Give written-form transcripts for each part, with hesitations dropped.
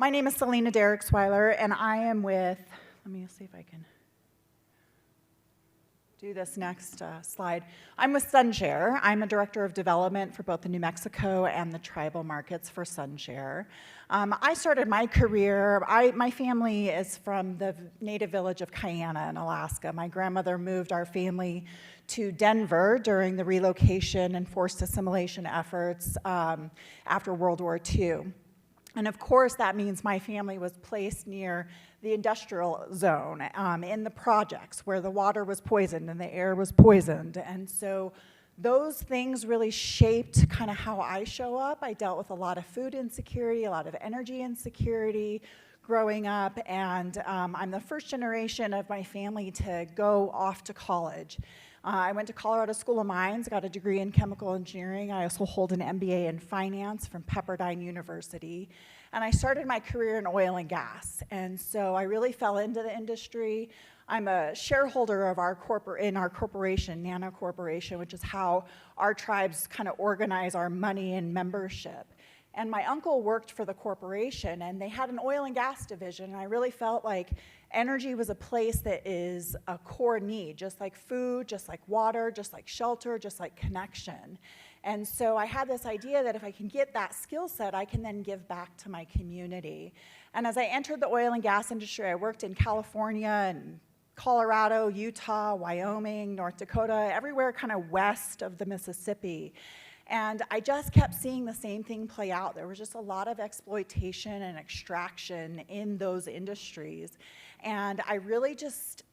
My name is Selena Derricksweiler, and I am with, let me see if I can do this next slide. I'm with SunShare. I'm a director of development for both the New Mexico and the tribal markets for SunShare. I started my career, my family is from the native village of Kayana in Alaska. My grandmother moved our family to Denver during the relocation and forced assimilation efforts after World War II. And of course, that means my family was placed near the industrial zone in the projects where the water was poisoned and the air was poisoned. And so those things really shaped kind of how I show up. I dealt with a lot of food insecurity, a lot of energy insecurity growing up, and I'm the first generation of my family to go off to college. I went to Colorado School of Mines, got a degree in chemical engineering. I also hold an MBA in finance from Pepperdine University. And I started my career in oil and gas. And so I really fell into the industry. I'm a shareholder of our corporation, Nano Corporation, which is how our tribes kind of organize our money and membership. And my uncle worked for the corporation, and they had an oil and gas division, and I really felt like energy was a place that is a core need, just like food, just like water, just like shelter, just like connection. And so I had this idea that if I can get that skill set, I can then give back to my community. And as I entered the oil and gas industry, I worked in California and Colorado, Utah, Wyoming, North Dakota, everywhere kind of west of the Mississippi. And I just kept seeing the same thing play out. There was just a lot of exploitation and extraction in those industries. And I really just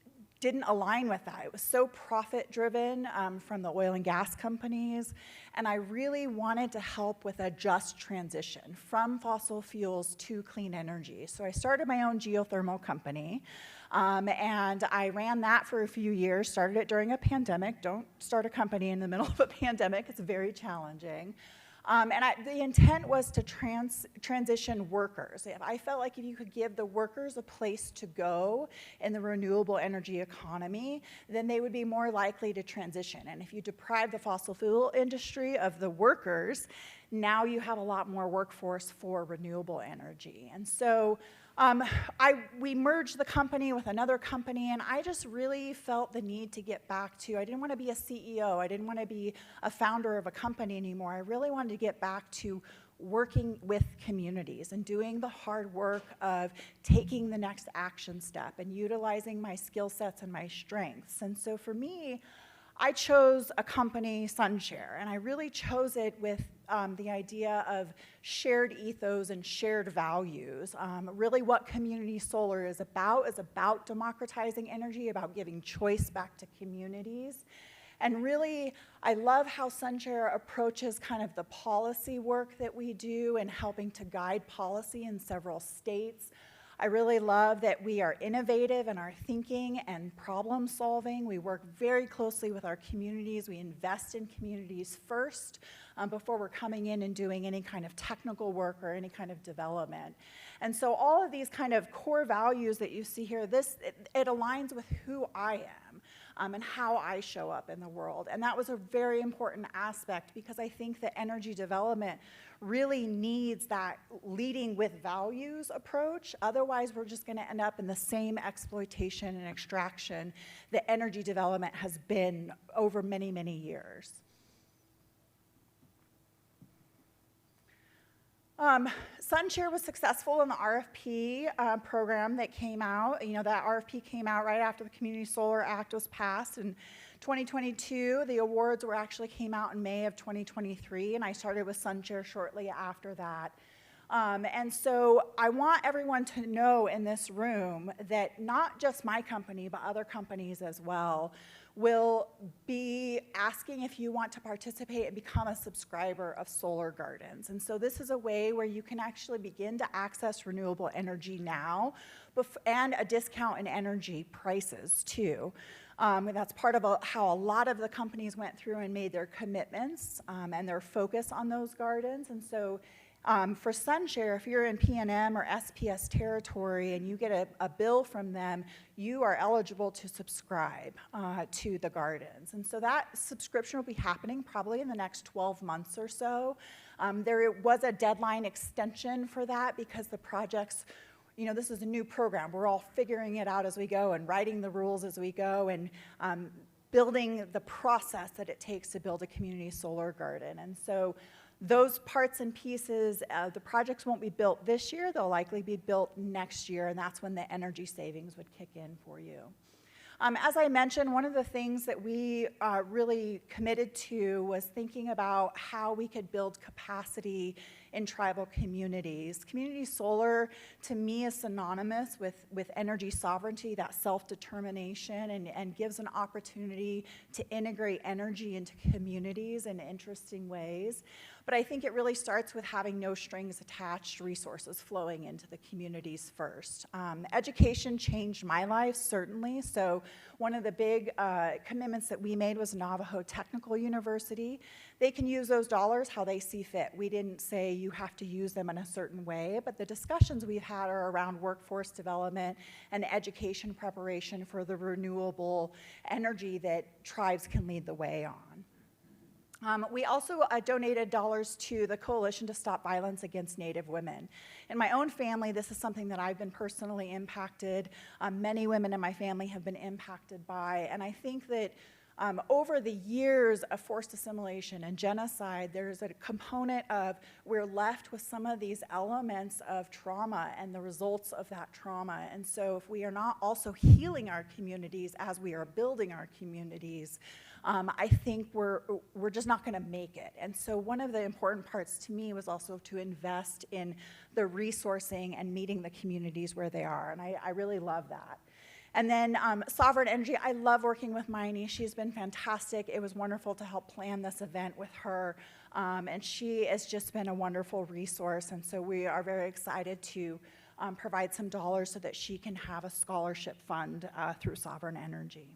didn't align with that. It was so profit-driven from the oil and gas companies. And I really wanted to help with a just transition from fossil fuels to clean energy. So I started my own geothermal company. And I ran that for a few years, started it during a pandemic. Don't start a company in the middle of a pandemic. It's very challenging. The intent was to transition workers. I felt like if you could give the workers a place to go in the renewable energy economy, then they would be more likely to transition. And if you deprive the fossil fuel industry of the workers, now you have a lot more workforce for renewable energy. And so we merged the company with another company, and I just really felt the need to get back to, I didn't want to be a CEO, I didn't want to be a founder of a company anymore. I really wanted to get back to working with communities and doing the hard work of taking the next action step and utilizing my skill sets and my strengths. And so for me, I chose a company, SunShare, and I really chose it with the idea of shared ethos and shared values. Really what community solar is about democratizing energy, about giving choice back to communities. And really, I love how SunShare approaches kind of the policy work that we do and helping to guide policy in several states. I really love that we are innovative in our thinking and problem solving. We work very closely with our communities. We invest in communities first before we're coming in and doing any kind of technical work or any kind of development. And so all of these kind of core values that you see here, it aligns with who I am. And how I show up in the world. And that was a very important aspect because I think that energy development really needs that leading with values approach. Otherwise, we're just going to end up in the same exploitation and extraction that energy development has been over many, many years. SunShare was successful in the RFP program that came out. You know, that RFP came out right after the Community Solar Act was passed in 2022. The awards actually came out in May of 2023, and I started with SunShare shortly after that. And so I want everyone to know in this room that not just my company, but other companies as well, will be asking if you want to participate and become a subscriber of Solar Gardens. And so this is a way where you can actually begin to access renewable energy now and a discount in energy prices too. That's part of how a lot of the companies went through and made their commitments and their focus on those gardens. And so For SunShare, if you're in PNM or SPS territory and you get a bill from them, you are eligible to subscribe to the gardens. And so that subscription will be happening probably in the next 12 months or so. There was a deadline extension for that because the projects, this is a new program. We're all figuring it out as we go and writing the rules as we go and building the process that it takes to build a community solar garden. And so those parts and pieces, the projects won't be built this year. They'll likely be built next year, and that's when the energy savings would kick in for you. As I mentioned, one of the things that we really committed to was thinking about how we could build capacity in tribal communities. Community solar, to me, is synonymous with energy sovereignty, that self-determination, and gives an opportunity to integrate energy into communities in interesting ways. But I think it really starts with having no strings attached resources flowing into the communities first. Education changed my life, certainly. So one of the big commitments that we made was Navajo Technical University. They can use those dollars how they see fit. We didn't say you have to use them in a certain way, but the discussions we've had are around workforce development and education preparation for the renewable energy that tribes can lead the way on. We also donated dollars to the Coalition to Stop Violence Against Native Women. In my own family, this is something that I've been personally impacted. Many women in my family have been impacted by, and I think that over the years of forced assimilation and genocide, there's a component of we're left with some of these elements of trauma and the results of that trauma. And so if we are not also healing our communities as we are building our communities, I think we're just not going to make it. And so one of the important parts to me was also to invest in the resourcing and meeting the communities where they are, and I really love that. And then Sovereign Energy, I love working with Miney. She's been fantastic. It was wonderful to help plan this event with her, and she has just been a wonderful resource, and so we are very excited to provide some dollars so that she can have a scholarship fund through Sovereign Energy.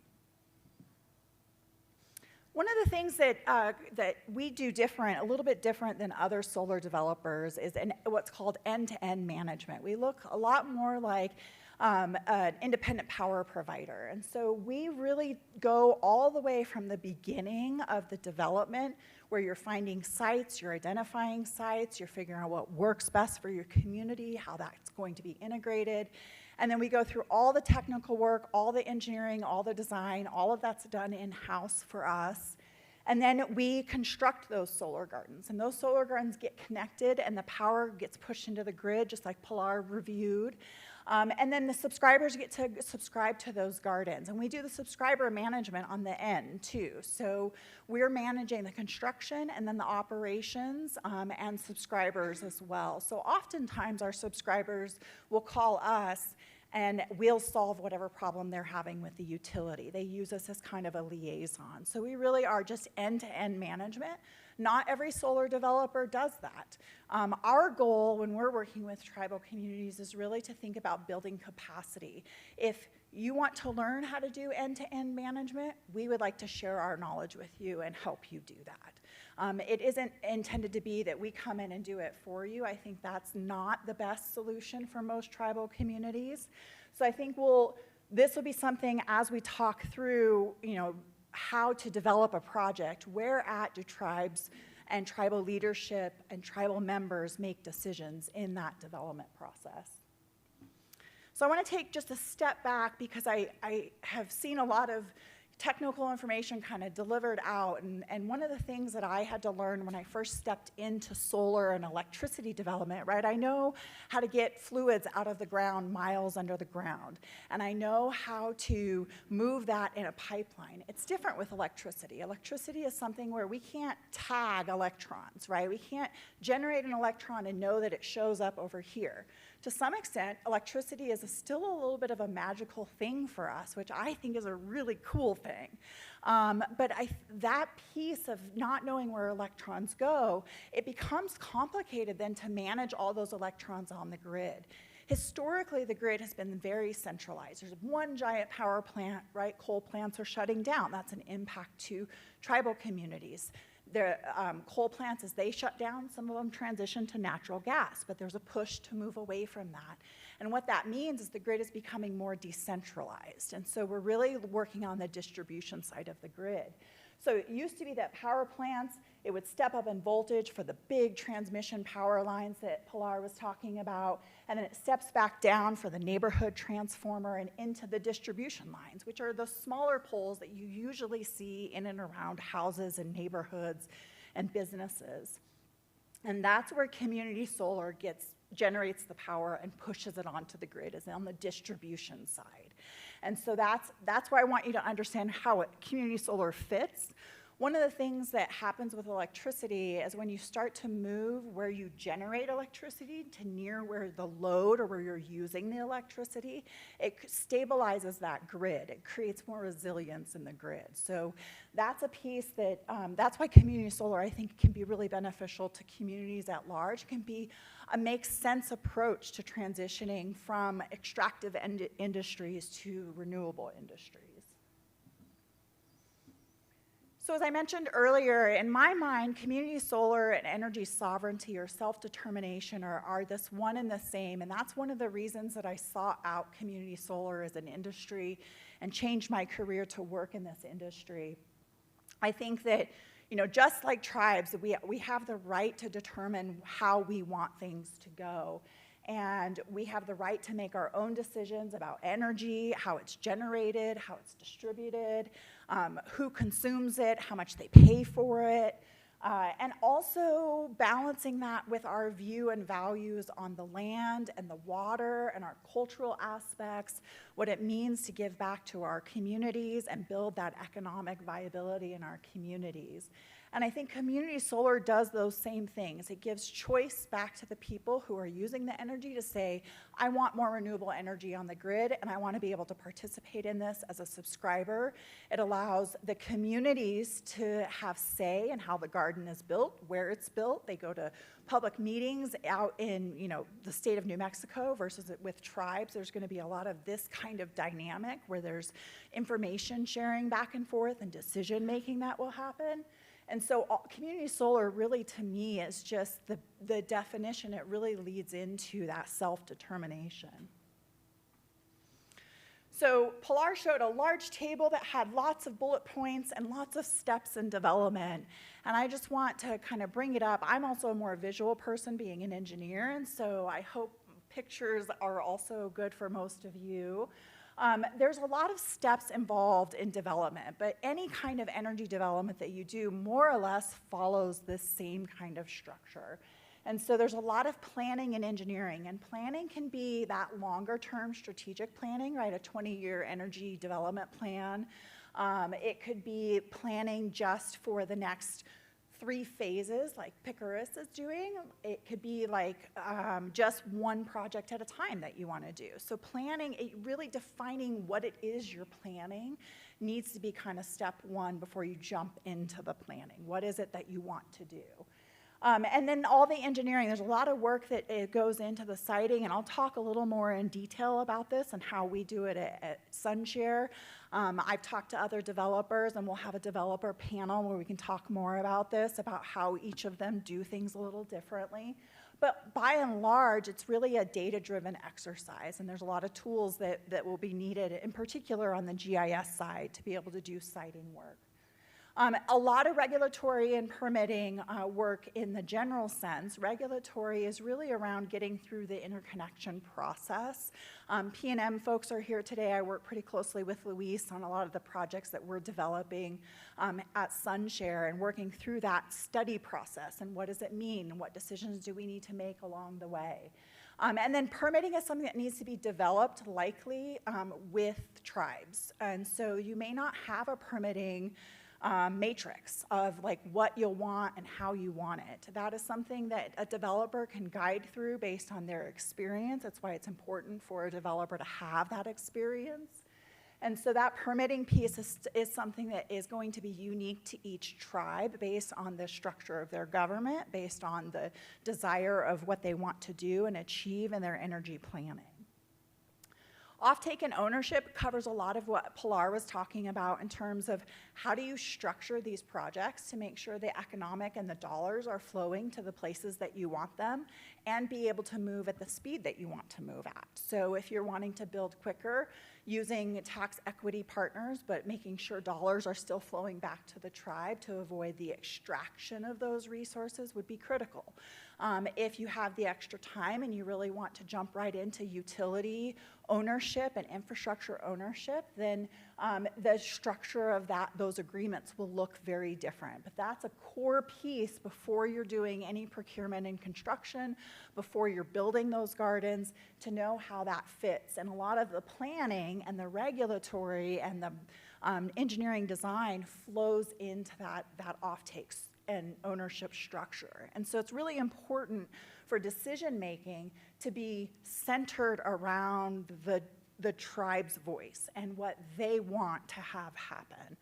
One of the things that we do different, a little bit different than other solar developers, is what's called end-to-end management. We look a lot more like an independent power provider. And so we really go all the way from the beginning of the development, where you're finding sites, you're identifying sites, you're figuring out what works best for your community, how that's going to be integrated. And then we go through all the technical work, all the engineering, all the design, all of that's done in-house for us. And then we construct those solar gardens. And those solar gardens get connected and the power gets pushed into the grid, just like Pilar reviewed. And then the subscribers get to subscribe to those gardens. And we do the subscriber management on the end, too. So we're managing the construction and then the operations and subscribers as well. So oftentimes our subscribers will call us and we'll solve whatever problem they're having with the utility. They use us as kind of a liaison. So we really are just end-to-end management. Not every solar developer does that. Our goal when we're working with tribal communities is really to think about building capacity. If you want to learn how to do end-to-end management, we would like to share our knowledge with you and help you do that. It isn't intended to be that we come in and do it for you. I think that's not the best solution for most tribal communities. So I think this will be something as we talk through, how to develop a project. Where at do tribes and tribal leadership and tribal members make decisions in that development process? So I want to take just a step back because I have seen a lot of technical information kind of delivered out, and one of the things that I had to learn when I first stepped into solar and electricity development, right? I know how to get fluids out of the ground miles under the ground, and I know how to move that in a pipeline. It's different with electricity. Electricity is something where we can't tag electrons, right? We can't generate an electron and know that it shows up over here. To some extent, electricity is still a little bit of a magical thing for us, which I think is a really cool thing. But that piece of not knowing where electrons go, it becomes complicated then to manage all those electrons on the grid. Historically, the grid has been very centralized. There's one giant power plant, right? Coal plants are shutting down. That's an impact to tribal communities. the coal plants, as they shut down, some of them transition to natural gas, but there's a push to move away from that. And what that means is the grid is becoming more decentralized. And so we're really working on the distribution side of the grid. So it used to be that power plants, it would step up in voltage for the big transmission power lines that Pilar was talking about, and then it steps back down for the neighborhood transformer and into the distribution lines, which are the smaller poles that you usually see in and around houses and neighborhoods and businesses. And that's where community solar generates the power and pushes it onto the grid, is on the distribution side. And so that's why I want you to understand how community solar fits. One of the things that happens with electricity is when you start to move where you generate electricity to near where the load or where you're using the electricity, it stabilizes that grid. It creates more resilience in the grid. So that's a piece that, that's why community solar, I think, can be really beneficial to communities at large. It can be a makes sense approach to transitioning from extractive industries to renewable industries. So as I mentioned earlier, in my mind, community solar and energy sovereignty or self-determination are this one and the same, and that's one of the reasons that I sought out community solar as an industry and changed my career to work in this industry. I think that, you know, just like tribes, we have the right to determine how we want things to go. And we have the right to make our own decisions about energy, how it's generated, how it's distributed, who consumes it, how much they pay for it, and also balancing that with our view and values on the land and the water and our cultural aspects, what it means to give back to our communities and build that economic viability in our communities. And I think community solar does those same things. It gives choice back to the people who are using the energy to say, I want more renewable energy on the grid, and I want to be able to participate in this as a subscriber. It allows the communities to have say in how the garden is built, where it's built. They go to public meetings out in, you know, the state of New Mexico versus with tribes. There's going to be a lot of this kind of dynamic where there's information sharing back and forth and decision making that will happen. And so community solar really, to me, is just the definition. It really leads into that self-determination. So Pilar showed a large table that had lots of bullet points and lots of steps in development. And I just want to kind of bring it up. I'm also a more visual person, being an engineer, and so I hope pictures are also good for most of you. There's a lot of steps involved in development, but any kind of energy development that you do more or less follows this same kind of structure. And so there's a lot of planning and engineering, and planning can be that longer term strategic planning, right? A 20-year energy development plan. It could be planning just for the next 3 phases, like Picarus is doing. It could be like just one project at a time that you want to do. So planning, really defining what it is you're planning needs to be kind of step one before you jump into the planning. What is it that you want to do? And then all the engineering, there's a lot of work that goes into the siting, and I'll talk a little more in detail about this and how we do it at SunShare. I've talked to other developers, and we'll have a developer panel where we can talk more about this, about how each of them do things a little differently. But by and large, it's really a data-driven exercise, and there's a lot of tools that will be needed, in particular on the GIS side, to be able to do siting work. A lot of regulatory and permitting work in the general sense. Regulatory is really around getting through the interconnection process. P&M folks are here today. I work pretty closely with Luis on a lot of the projects that we're developing at SunShare and working through that study process and what does it mean and what decisions do we need to make along the way. And then permitting is something that needs to be developed likely with tribes. And so you may not have a permitting matrix of like what you'll want and how you want it. That is something that a developer can guide through based on their experience. That's why it's important for a developer to have that experience. And so that permitting piece is something that is going to be unique to each tribe based on the structure of their government, based on the desire of what they want to do and achieve in their energy planning. Offtake and ownership covers a lot of what Pilar was talking about in terms of how do you structure these projects to make sure the economic and the dollars are flowing to the places that you want them and be able to move at the speed that you want to move at. So if you're wanting to build quicker, using tax equity partners, but making sure dollars are still flowing back to the tribe to avoid the extraction of those resources would be critical. If you have the extra time and you really want to jump right into utility ownership and infrastructure ownership, then the structure of those agreements will look very different. But that's a core piece before you're doing any procurement and construction, before you're building those gardens, to know how that fits. And a lot of the planning and the regulatory and the engineering design flows into that offtake and ownership structure. And so it's really important for decision making to be centered around the tribe's voice and what they want to have happen.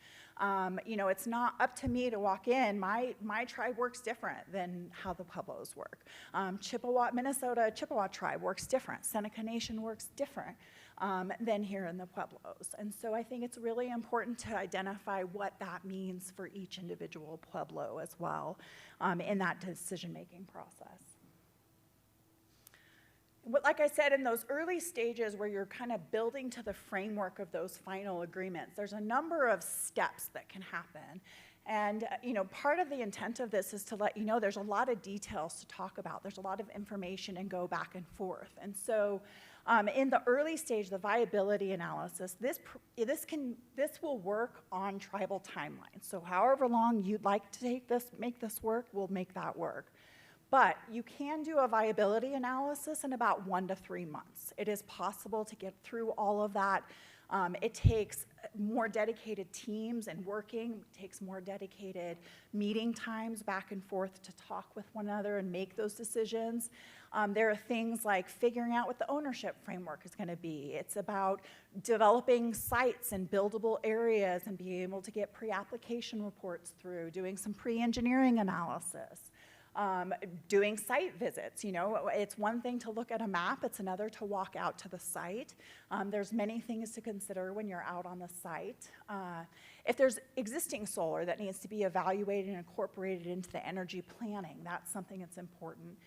You know, it's not up to me to walk in. My tribe works different than how the Pueblos work. Minnesota Chippewa tribe works different. Seneca Nation works different than here in the Pueblos. And so I think it's really important to identify what that means for each individual Pueblo as well in that decision-making process. Like I said, in those early stages where you're kind of building to the framework of those final agreements, there's a number of steps that can happen. And you know, part of the intent of this is to let you know there's a lot of details to talk about. There's a lot of information and go back and forth. And so in the early stage, the viability analysis, this will work on tribal timelines. So however long you'd like to make this work, we'll make that work. But you can do a viability analysis in about 1 to 3 months. It is possible to get through all of that. It takes more dedicated teams and working. It takes more dedicated meeting times back and forth to talk with one another and make those decisions. There are things like figuring out what the ownership framework is going to be. It's about developing sites and buildable areas and being able to get pre-application reports through, doing some pre-engineering analysis. Doing site visits. You know, it's one thing to look at a map, it's another to walk out to the site. There's many things to consider when you're out on the site. If there's existing solar that needs to be evaluated and incorporated into the energy planning, that's something that's important.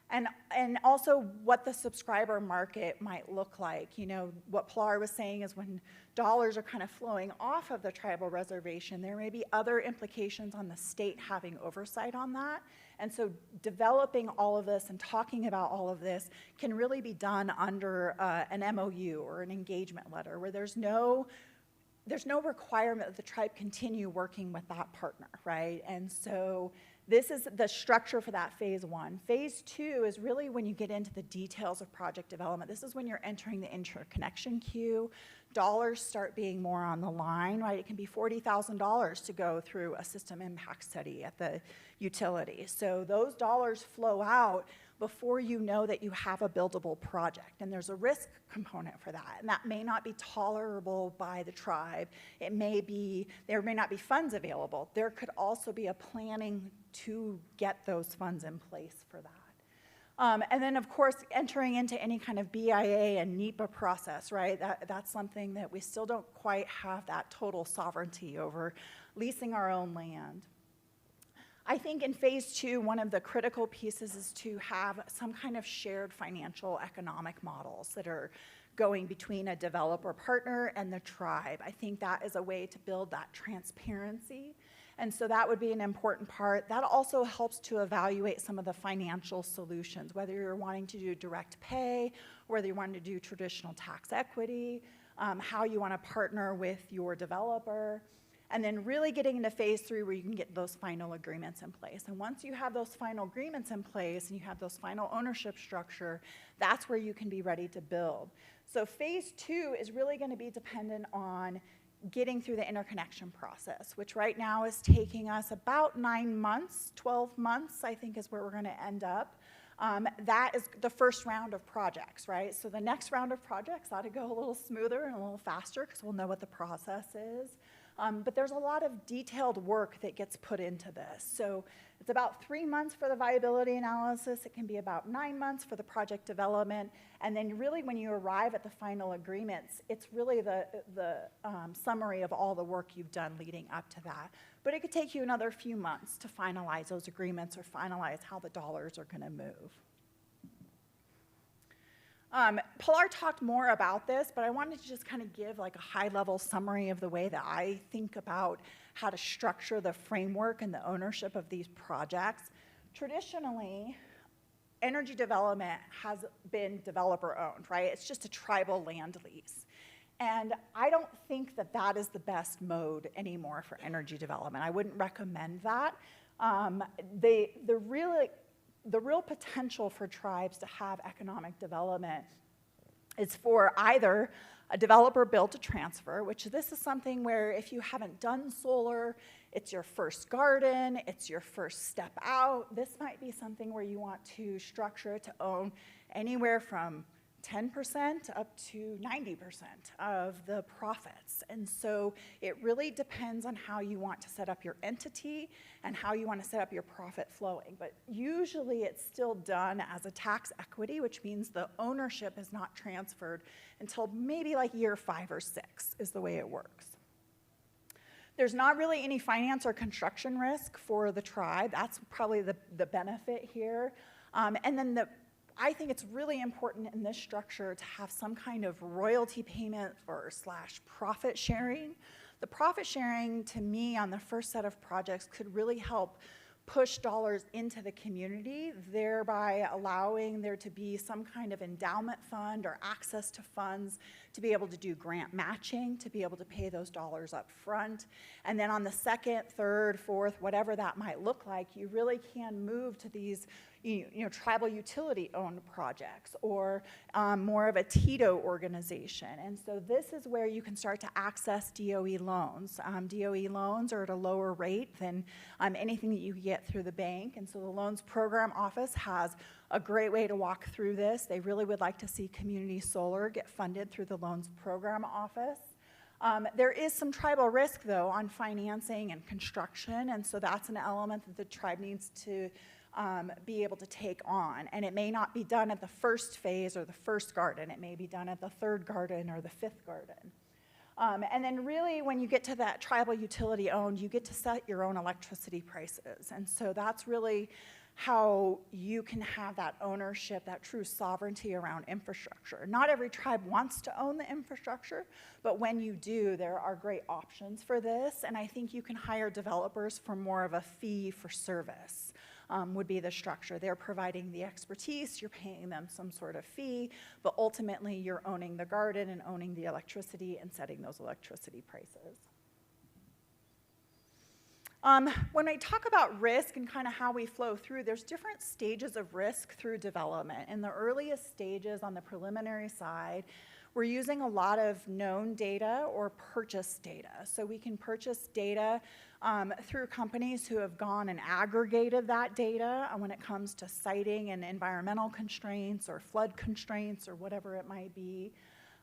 And also what the subscriber market might look like. You know, what Pilar was saying is when dollars are kind of flowing off of the tribal reservation, there may be other implications on the state having oversight on that. And so developing all of this and talking about all of this can really be done under an MOU or an engagement letter where there's no requirement that the tribe continue working with that partner, right? And so this is the structure for that phase 1. Phase 2 is really when you get into the details of project development. This is when you're entering the interconnection queue. Dollars start being more on the line, right? It can be $40,000 to go through a system impact study at the utility. So those dollars flow out before you know that you have a buildable project. And there's a risk component for that. And that may not be tolerable by the tribe. There may not be funds available. There could also be a planning to get those funds in place for that. And then, of course, entering into any kind of BIA and NEPA process, right? That's something that we still don't quite have that total sovereignty over, leasing our own land. I think in phase 2, one of the critical pieces is to have some kind of shared financial economic models that are going between a developer partner and the tribe. I think that is a way to build that transparency. And so that would be an important part. That also helps to evaluate some of the financial solutions, whether you're wanting to do direct pay, whether you want to do traditional tax equity, how you want to partner with your developer. And then really getting into phase 3 where you can get those final agreements in place. And once you have those final agreements in place and you have those final ownership structure, that's where you can be ready to build. So phase 2 is really going to be dependent on getting through the interconnection process, which right now is taking us about 9 months, 12 months, I think is where we're going to end up. That is the first round of projects, right? So the next round of projects ought to go a little smoother and a little faster because we'll know what the process is. But there's a lot of detailed work that gets put into this. So it's about 3 months for the viability analysis. It can be about 9 months for the project development. And then really when you arrive at the final agreements, it's really the summary of all the work you've done leading up to that. But it could take you another few months to finalize those agreements or finalize how the dollars are going to move. Pilar talked more about this, but I wanted to just kind of give like a high-level summary of the way that I think about how to structure the framework and the ownership of these projects. Traditionally, energy development has been developer-owned, right? It's just a tribal land lease. And I don't think that that is the best mode anymore for energy development. I wouldn't recommend that. The real potential for tribes to have economic development is for either a developer build to transfer, which this is something where if you haven't done solar, it's your first garden, it's your first step out. This might be something where you want to structure it to own anywhere from 10% up to 90% of the profits. And so it really depends on how you want to set up your entity and how you want to set up your profit flowing. But usually it's still done as a tax equity, which means the ownership is not transferred until maybe like year 5 or 6 is the way it works. There's not really any finance or construction risk for the tribe. That's probably the benefit here. And then I think it's really important in this structure to have some kind of royalty payment or / profit sharing. The profit sharing, to me, on the first set of projects could really help push dollars into the community, thereby allowing there to be some kind of endowment fund or access to funds to be able to do grant matching, to be able to pay those dollars up front. And then on the second, third, fourth, whatever that might look like, you really can move to these tribal utility-owned projects or more of a TITO organization. And so this is where you can start to access DOE loans. DOE loans are at a lower rate than anything that you get through the bank. And so the Loans Program Office has a great way to walk through this. They really would like to see community solar get funded through the Loans Program Office. There is some tribal risk, though, on financing and construction, and so that's an element that the tribe needs to be able to take on. And it may not be done at the first phase or the first garden. It may be done at the third garden or the fifth garden. And then really when you get to that tribal utility owned, you get to set your own electricity prices. And so that's really how you can have that ownership, that true sovereignty around infrastructure. Not every tribe wants to own the infrastructure, but when you do, there are great options for this. And I think you can hire developers for more of a fee for service. Would be the structure. They're providing the expertise, you're paying them some sort of fee, but ultimately you're owning the garden and owning the electricity and setting those electricity prices. When I talk about risk and kind of how we flow through, there's different stages of risk through development. In the earliest stages on the preliminary side, we're using a lot of known data or purchase data. So we can purchase data through companies who have gone and aggregated that data when it comes to siting and environmental constraints or flood constraints or whatever it might be.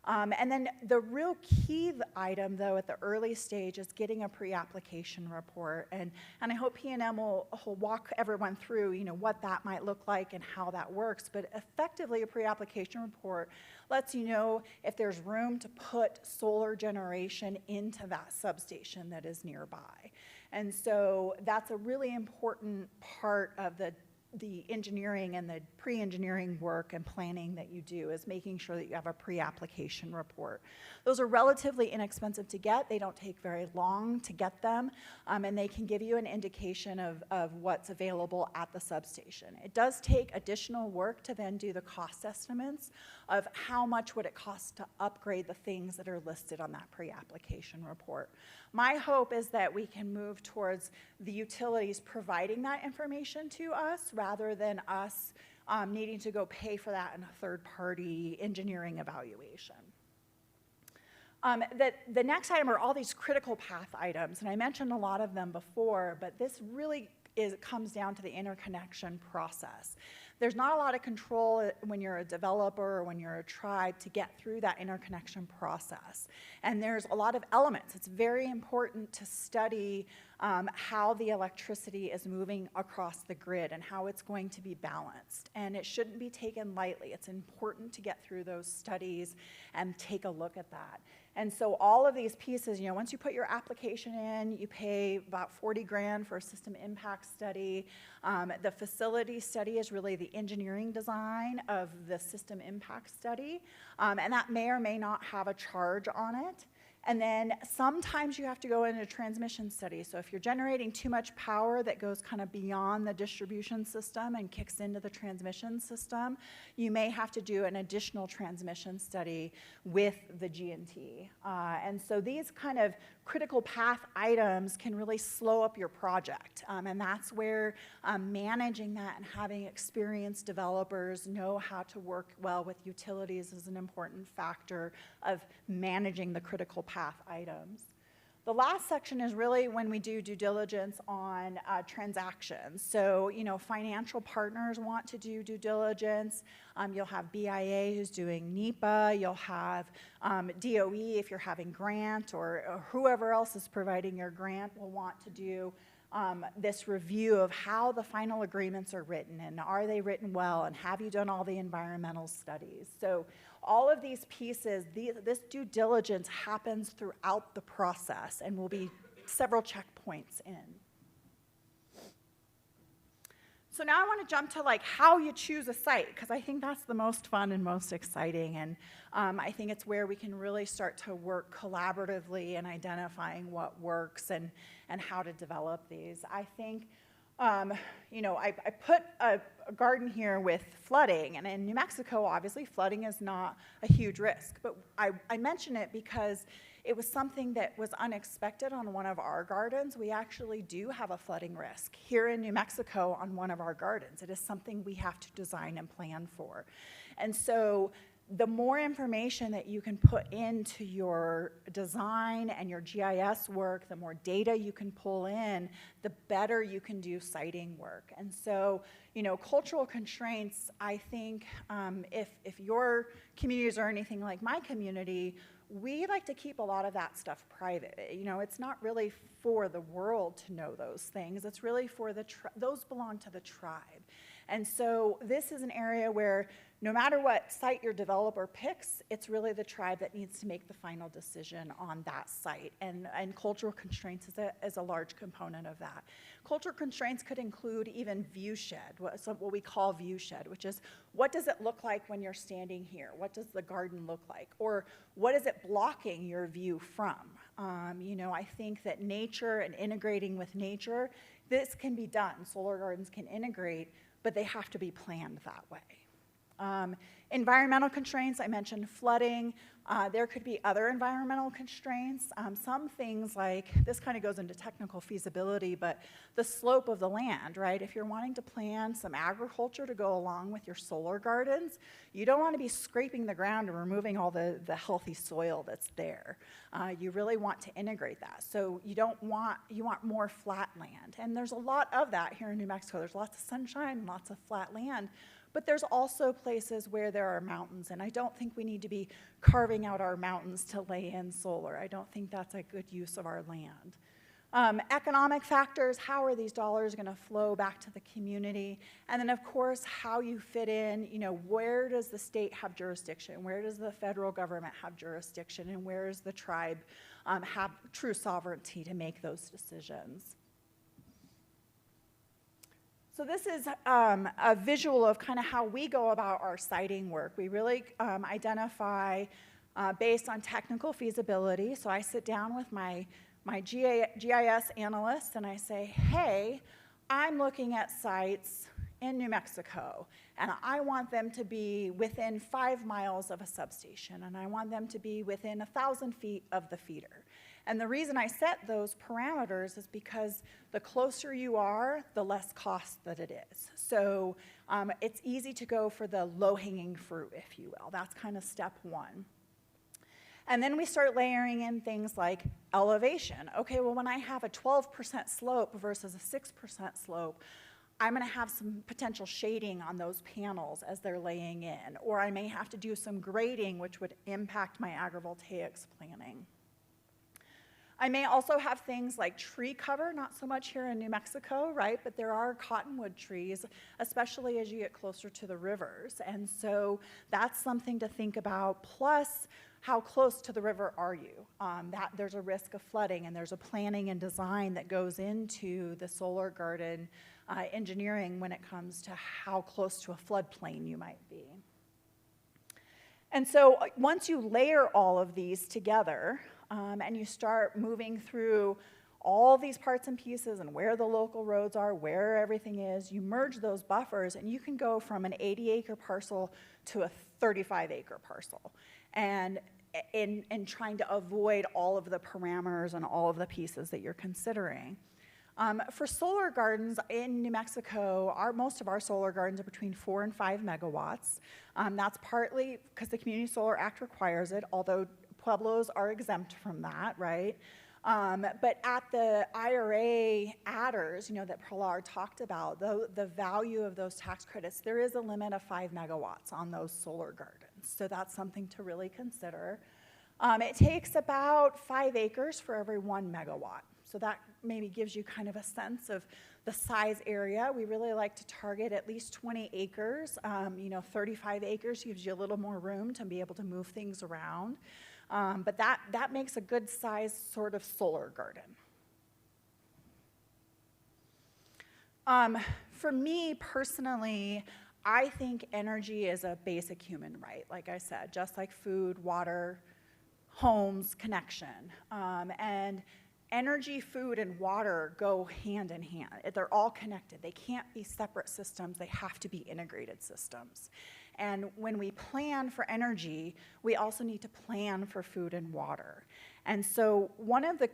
And then the real key item, though, at the early stage is getting a pre-application report. And I hope P&M will walk everyone through, what that might look like and how that works. But effectively, a pre-application report lets you know if there's room to put solar generation into that substation that is nearby. And so that's a really important part of the engineering and the pre-engineering work and planning that you do is making sure that you have a pre-application report. Those are relatively inexpensive to get. They don't take very long to get them, and they can give you an indication of what's available at the substation. It does take additional work to then do the cost estimates of how much would it cost to upgrade the things that are listed on that pre-application report. My hope is that we can move towards the utilities providing that information to us rather than us needing to go pay for that in a third-party engineering evaluation. The next item are all these critical path items, and I mentioned a lot of them before, but this really comes down to the interconnection process. there's not a lot of control when you're a developer or when you're a tribe to get through that interconnection process. And there's a lot of elements. It's very important to study how the electricity is moving across the grid and how it's going to be balanced. And it shouldn't be taken lightly. It's important to get through those studies and take a look at that. And so all of these pieces, once you put your application in, you pay about 40 grand for a system impact study. The facility study is really the engineering design of the system impact study. And that may or may not have a charge on it. And then sometimes you have to go into a transmission study. So if you're generating too much power that goes kind of beyond the distribution system and kicks into the transmission system, you may have to do an additional transmission study with the G&T. And so these kind of critical path items can really slow up your project. And that's where managing that and having experienced developers know how to work well with utilities is an important factor of managing the critical path items. The last section is really when we do due diligence on transactions. So, financial partners want to do due diligence. You'll have BIA who's doing NEPA. You'll have DOE if you're having grant, or whoever else is providing your grant will want to do this review of how the final agreements are written, and are they written well, and have you done all the environmental studies? So all of these pieces, this due diligence happens throughout the process and will be several checkpoints in. So now I want to jump to how you choose a site, because I think that's the most fun and most exciting, and I think it's where we can really start to work collaboratively in identifying what works and how to develop these. I think, I put a garden here with flooding, and in New Mexico, obviously, flooding is not a huge risk, but I mention it because it was something that was unexpected on one of our gardens. We actually do have a flooding risk here in New Mexico on one of our gardens. It is something we have to design and plan for. And so the more information that you can put into your design and your GIS work, the more data you can pull in, the better you can do siting work. And so, cultural constraints, I think, if your communities are anything like my community, we like to keep a lot of that stuff private. It's not really for the world to know those things. It's really for those belong to the tribe. And so this is an area where no matter what site your developer picks, it's really the tribe that needs to make the final decision on that site. And cultural constraints is a large component of that. Cultural constraints could include even view shed, what we call view shed, which is what does it look like when you're standing here? What does the garden look like? Or what is it blocking your view from? I think that nature and integrating with nature, this can be done. Solar gardens can integrate, but they have to be planned that way. Environmental constraints, I mentioned flooding. There could be other environmental constraints. Some things like, this kind of goes into technical feasibility, but the slope of the land, right? If you're wanting to plan some agriculture to go along with your solar gardens, you don't want to be scraping the ground and removing all the healthy soil that's there. You really want to integrate that. So you want more flat land. And there's a lot of that here in New Mexico. There's lots of sunshine, lots of flat land. But there's also places where there are mountains, and I don't think we need to be carving out our mountains to lay in solar. I don't think that's a good use of our land. Economic factors, how are these dollars going to flow back to the community? And then, of course, how you fit in, where does the state have jurisdiction? Where does the federal government have jurisdiction? And where does the tribe have true sovereignty to make those decisions? So this is a visual of kind of how we go about our siting work. We really identify based on technical feasibility. So I sit down with my GIS analyst and I say, hey, I'm looking at sites in New Mexico, and I want them to be within 5 miles of a substation, and I want them to be within 1,000 feet of the feeder. And the reason I set those parameters is because the closer you are, the less cost that it is. So it's easy to go for the low-hanging fruit, if you will. That's kind of step one. And then we start layering in things like elevation. Okay, well, when I have a 12% slope versus a 6% slope, I'm going to have some potential shading on those panels as they're laying in, or I may have to do some grading, which would impact my agrivoltaics planning. I may also have things like tree cover, not so much here in New Mexico, right? But there are cottonwood trees, especially as you get closer to the rivers. And so that's something to think about. Plus, how close to the river are you? There's a risk of flooding, and there's a planning and design that goes into the solar garden engineering when it comes to how close to a floodplain you might be. And so once you layer all of these together, and you start moving through all these parts and pieces and where the local roads are, where everything is, you merge those buffers, and you can go from an 80-acre parcel to a 35-acre parcel. And in trying to avoid all of the parameters and all of the pieces that you're considering. For solar gardens in New Mexico, most of our solar gardens are between 4 and 5 megawatts. That's partly because the Community Solar Act requires it, although Pueblos are exempt from that, right? But at the IRA adders, that Pilar talked about, the value of those tax credits, there is a limit of 5 megawatts on those solar gardens. So that's something to really consider. It takes about 5 acres for every 1 megawatt. So that maybe gives you kind of a sense of the size area. We really like to target at least 20 acres. 35 acres gives you a little more room to be able to move things around. But that makes a good size sort of solar garden. For me personally, I think energy is a basic human right, like I said, just like food, water, homes, connection. And energy, food, and water go hand in hand. They're all connected. They can't be separate systems. They have to be integrated systems. And when we plan for energy, we also need to plan for food and water. And so one of the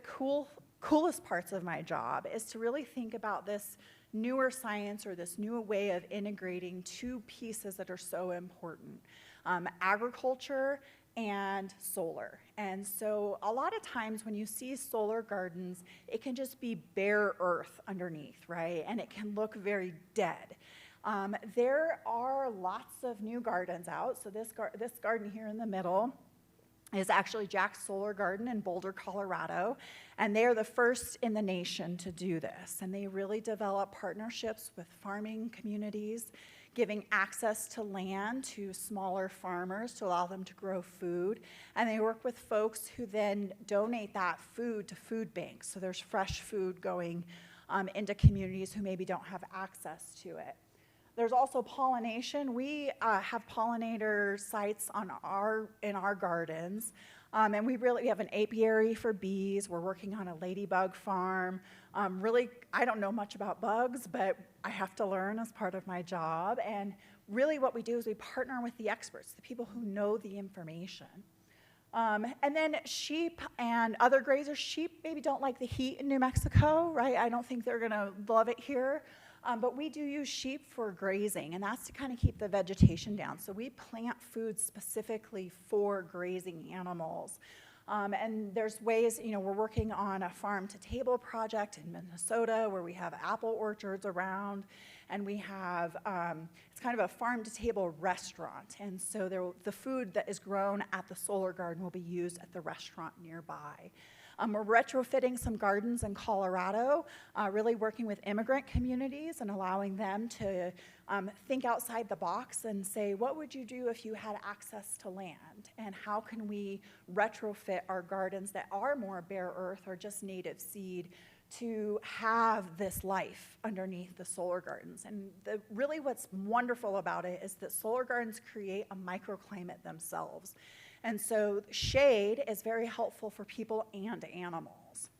coolest parts of my job is to really think about this newer science or this new way of integrating two pieces that are so important, agriculture and solar. And so a lot of times when you see solar gardens, it can just be bare earth underneath, right? And it can look very dead. There are lots of new gardens out. So this garden here in the middle is actually Jack's Solar Garden in Boulder, Colorado. And they are the first in the nation to do this. And they really develop partnerships with farming communities, giving access to land to smaller farmers to allow them to grow food. And they work with folks who then donate that food to food banks. So there's fresh food going into communities who maybe don't have access to it. There's also pollination. We have pollinator sites in our gardens. And we have an apiary for bees. We're working on a ladybug farm. Really, I don't know much about bugs, but I have to learn as part of my job. And really what we do is we partner with the experts, the people who know the information. And then sheep and other grazers. Sheep maybe don't like the heat in New Mexico, right? I don't think they're gonna love it here. But we do use sheep for grazing, and that's to kind of keep the vegetation down. So we plant food specifically for grazing animals. And there's ways, we're working on a farm-to-table project in Minnesota where we have apple orchards around, and we have, it's kind of a farm-to-table restaurant. And so the food that is grown at the solar garden will be used at the restaurant nearby. We're retrofitting some gardens in Colorado, really working with immigrant communities and allowing them to think outside the box and say, what would you do if you had access to land? And how can we retrofit our gardens that are more bare earth or just native seed to have this life underneath the solar gardens? And really what's wonderful about it is that solar gardens create a microclimate themselves. And so shade is very helpful for people and animals.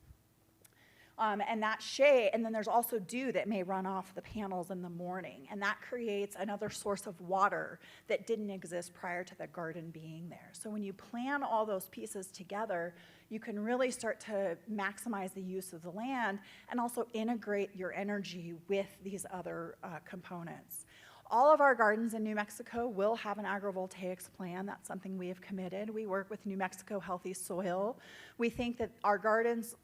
And that shade, and then there's also dew that may run off the panels in the morning, and that creates another source of water that didn't exist prior to the garden being there. So when you plan all those pieces together, you can really start to maximize the use of the land and also integrate your energy with these other components. All of our gardens in New Mexico will have an agrivoltaics plan. That's something we have committed. We work with New Mexico Healthy Soil. We think that our gardens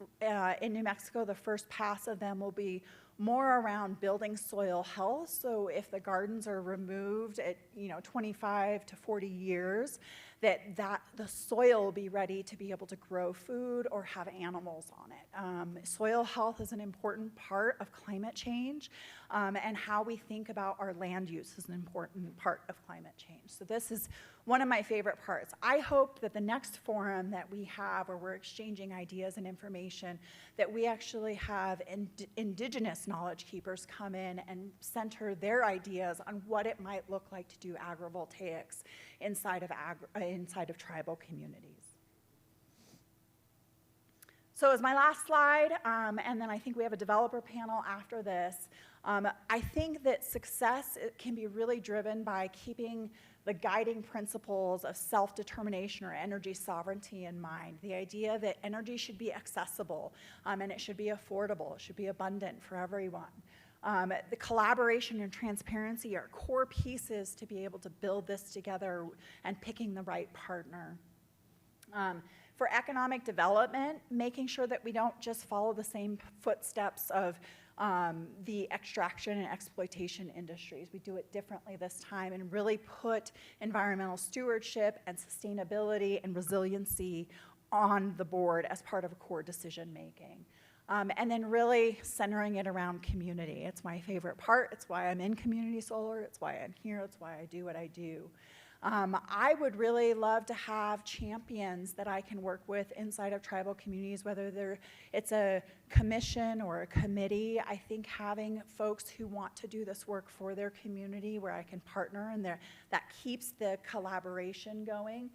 in New Mexico, the first pass of them will be more around building soil health. So if the gardens are removed at 25 to 40 years, that the soil will be ready to be able to grow food or have animals on it. Soil health is an important part of climate change, and how we think about our land use is an important part of climate change. So this is one of my favorite parts. I hope that the next forum that we have, where we're exchanging ideas and information, that we actually have indigenous knowledge keepers come in and center their ideas on what it might look like to do agrivoltaics inside of tribal communities. So as my last slide, and then I think we have a developer panel after this, I think that success can be really driven by keeping the guiding principles of self-determination or energy sovereignty in mind. The idea that energy should be accessible, and it should be affordable, it should be abundant for everyone. The collaboration and transparency are core pieces to be able to build this together and picking the right partner. For economic development, making sure that we don't just follow the same footsteps of the extraction and exploitation industries. We do it differently this time and really put environmental stewardship and sustainability and resiliency on the board as part of a core decision making. And then really centering it around community. It's my favorite part. It's why I'm in community solar. It's why I'm here. It's why I do what I do. I would really love to have champions that I can work with inside of tribal communities, whether it's a commission or a committee. I think having folks who want to do this work for their community where I can partner and that keeps the collaboration going.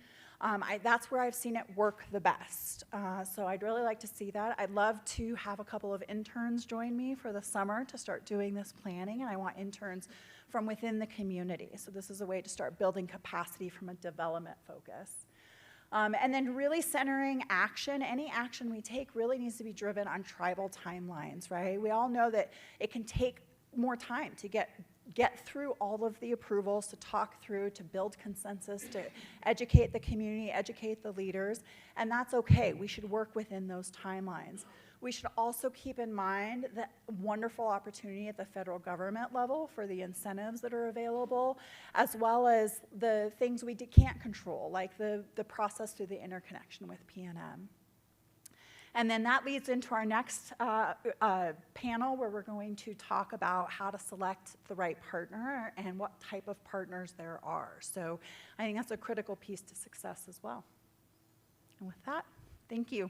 That's where I've seen it work the best. So I'd really like to see that. I'd love to have a couple of interns join me for the summer to start doing this planning, and I want interns from within the community. So this is a way to start building capacity from a development focus. And then really centering action. Any action we take really needs to be driven on tribal timelines, right? We all know that it can take more time to get through all of the approvals, to talk through, to build consensus, to educate the community, educate the leaders, and that's okay. We should work within those timelines. We should also keep in mind the wonderful opportunity at the federal government level for the incentives that are available, as well as the things we can't control, like the process through the interconnection with PNM. And then that leads into our next panel, where we're going to talk about how to select the right partner and what type of partners there are. So I think that's a critical piece to success as well. And with that, thank you.